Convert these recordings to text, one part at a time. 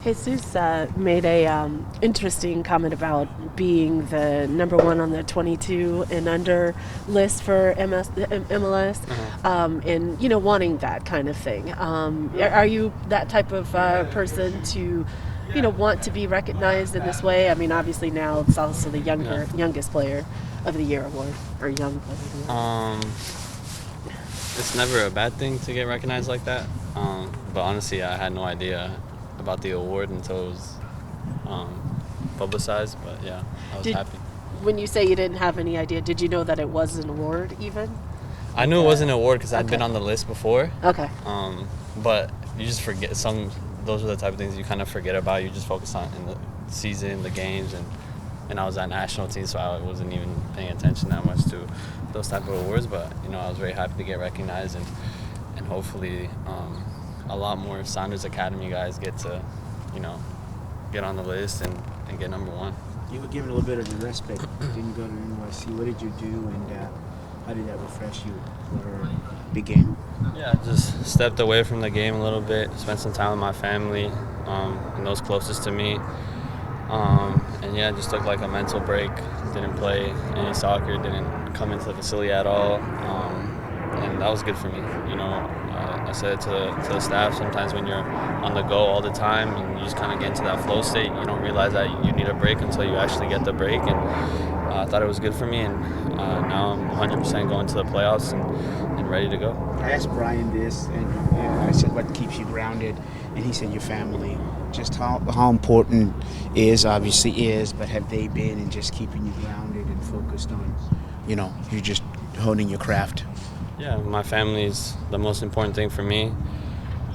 Jesus made a interesting comment about being the number one on the 22 and under list for MLS, and wanting that kind of thing. Are you that type of person to, want to be recognized in this way? I mean, obviously now it's also the youngest player of the year award or young player of the year. It's never a bad thing to get recognized like that. But honestly, I had no idea about the award until it was publicized. But yeah, I was happy. When you say you didn't have any idea, did you know that it was an award even? I knew it wasn't an award because I'd been on the list before. Okay. But you just forget those are the type of things you kind of forget about. You just focus on in the season, the games, and I was at national team, so I wasn't even paying attention that much to those type of awards. But I was very happy to get recognized, and hopefully a lot more Saunders Academy guys get to get on the list and get number one. You were given a little bit of a respite. You didn't go to NYC. What did you do, and how did that refresh you for the game? Yeah, just stepped away from the game a little bit, spent some time with my family and those closest to me. And yeah, just took like a mental break. Didn't play any soccer, didn't come into the facility at all. And that was good for me. I said it to the staff, sometimes when you're on the go all the time and you just kind of get into that flow state, you don't realize that you need a break until you actually get the break. And I thought it was good for me, and now I'm 100% going to the playoffs and ready to go. I asked Brian this, and I said, what keeps you grounded? And he said, your family. Just how important obviously is, but have they been in just keeping you grounded and focused on, you're just honing your craft? Yeah, my family is the most important thing for me.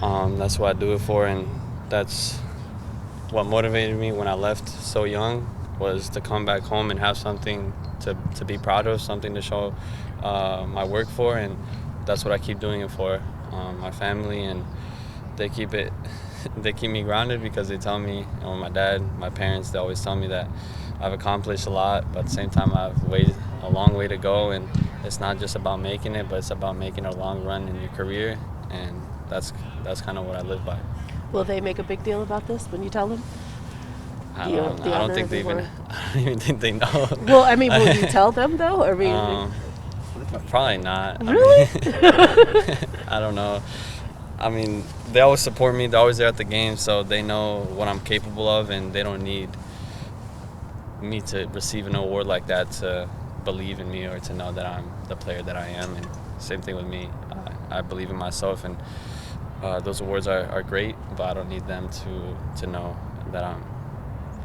That's what I do it for, and that's what motivated me when I left so young, was to come back home and have something to be proud of, something to show my work for, and that's what I keep doing it for. My family, and they keep me grounded because they tell me, my dad, my parents, they always tell me that I've accomplished a lot, but at the same time I've a long way to go, and it's not just about making it, but it's about making a long run in your career, and that's kind of what I live by. Will they make a big deal about this when you tell them? I don't think they know. Well, I mean, will you tell them though? Probably not. Really? I don't know. I mean, they always support me. They're always there at the game, so they know what I'm capable of, and they don't need me to receive an award like that to believe in me or to know that I'm the player that I am. And same thing with me. I believe in myself, and those awards are great, but I don't need them to know that I'm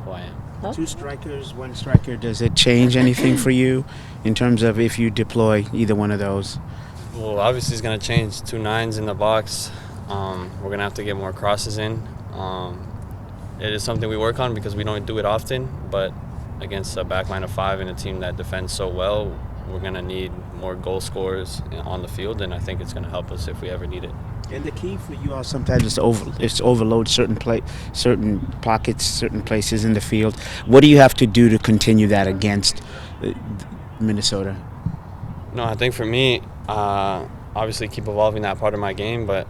who I am. Two strikers, one striker. Does it change anything for you in terms of if you deploy either one of those? Well, obviously it's going to change. 2 9s in the box. We're going to have to get more crosses in. It is something we work on because we don't do it often, but against a backline of 5 and a team that defends so well, we're going to need more goal scorers on the field, and I think it's going to help us if we ever need it. And the key for you all sometimes is to overload certain pockets, certain places in the field. What do you have to do to continue that against Minnesota? No, I think for me, obviously keep evolving that part of my game, but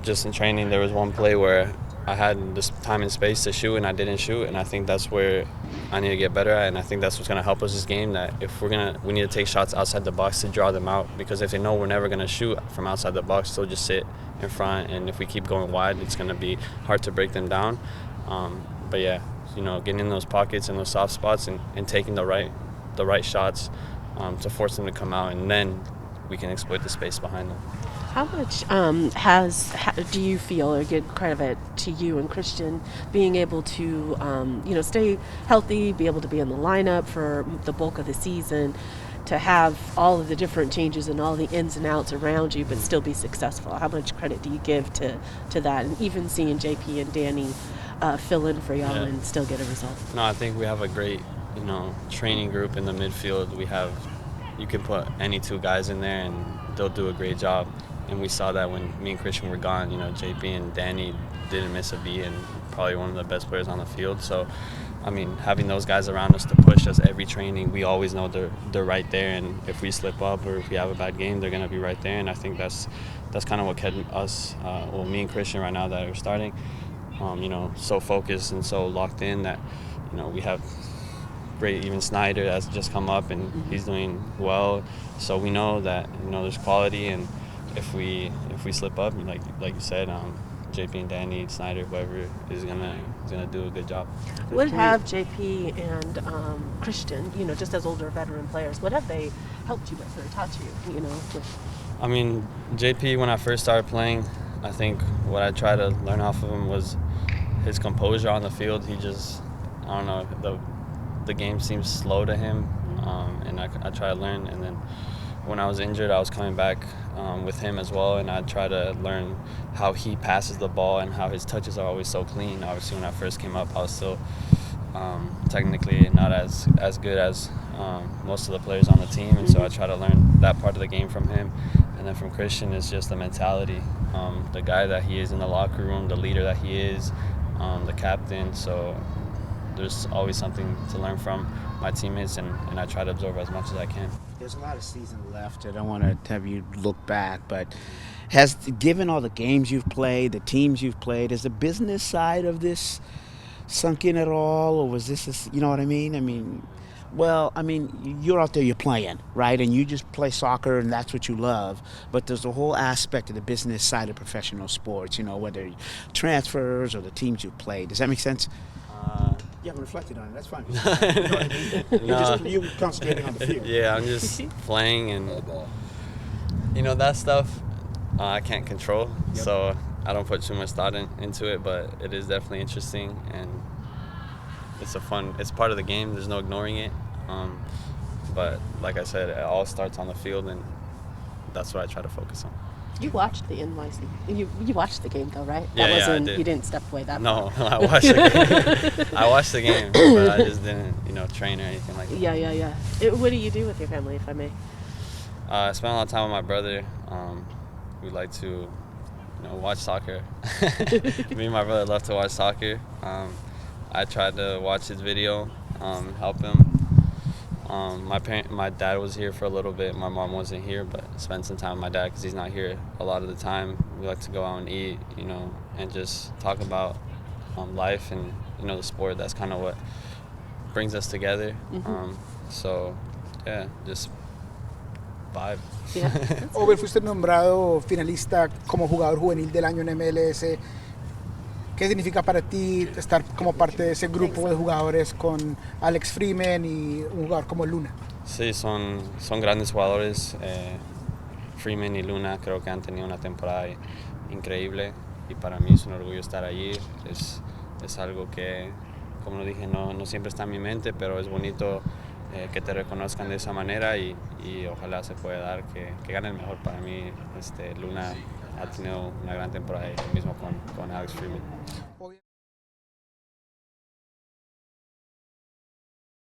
just in training there was one play where I had this time and space to shoot and I didn't shoot, and I think that's where I need to get better at, and I think that's what's going to help us this game, that if we need to take shots outside the box to draw them out, because if they know we're never going to shoot from outside the box, they'll just sit in front, and if we keep going wide, it's going to be hard to break them down. But yeah, getting in those pockets and those soft spots and taking the right shots to force them to come out, and then we can exploit the space behind them. How much do you feel, or give credit to you and Christian, being able to stay healthy, be able to be in the lineup for the bulk of the season, to have all of the different changes and all the ins and outs around you, but still be successful? How much credit do you give to that, and even seeing JP and Danny fill in for y'all and still get a result? No, I think we have a great training group in the midfield. You can put any 2 guys in there and they'll do a great job. And we saw that when me and Christian were gone. JP and Danny didn't miss a beat, and probably one of the best players on the field. So, I mean, having those guys around us to push us every training, we always know they're right there. And if we slip up or if we have a bad game, they're going to be right there. And I think that's kind of what kept us, me and Christian right now that are starting, so focused and so locked in that, we have great, even Snyder that's just come up and he's doing well. So we know that, there's quality, and if we slip up, like you said, JP and Danny, Snyder, whoever is gonna do a good job. What have JP and Christian, just as older veteran players, what have they helped you with or taught you, with? I mean, JP, when I first started playing, I think what I tried to learn off of him was his composure on the field. He just, I don't know, the game seems slow to him, and I try to learn. And then when I was injured, I was coming back with him as well, and I try to learn how he passes the ball and how his touches are always so clean. Obviously, when I first came up, I was still technically not as good as most of the players on the team, and so I try to learn that part of the game from him. And then from Christian, it's just the mentality, the guy that he is in the locker room, the leader that he is, the captain. So there's always something to learn from my teammates, and I try to absorb as much as I can. There's a lot of season left. I don't want to have you look back, but given all the games you've played, the teams you've played, has the business side of this sunk in at all, or was this, you know what I mean? You're out there, you're playing, right? And you just play soccer and that's what you love. But there's a whole aspect of the business side of professional sports, whether transfers or the teams you've played. Does that make sense? You haven't reflected on it. That's fine. You're concentrating on the field. Yeah, I'm just playing, and that stuff I can't control. Yep. So I don't put too much thought into it, but it is definitely interesting, and it's part of the game. There's no ignoring it. But like I said, it all starts on the field, and that's what I try to focus on. You watched the NYC. You watched the game though, right? Yeah, I did. You didn't step away that No, far. I watched the game. I watched the game, but I just didn't, train or anything like that. Yeah. What do you do with your family, if I may? I spend a lot of time with my brother. We like to, watch soccer. Me and my brother love to watch soccer. I tried to watch his video, help him. My dad was here for a little bit. My mom wasn't here, but spend some time with my dad because he's not here a lot of the time. We like to go out and eat, and just talk about life and the sport. That's kind of what brings us together. So yeah, just vibe. Yeah. Obed, fuiste nombrado finalista como jugador juvenil del año en MLS. ¿Qué significa para ti estar como parte de ese grupo de jugadores con Alex Freeman y un jugador como Luna? Sí, son grandes jugadores. Freeman y Luna creo que han tenido una temporada increíble, y para mí es un orgullo estar allí. Es algo que, como lo dije, no siempre está en mi mente, pero es bonito que te reconozcan de esa manera, y ojalá se pueda dar que gane el mejor. Para mí, Luna ha tenido una gran temporada, y lo mismo con Alex Freeman.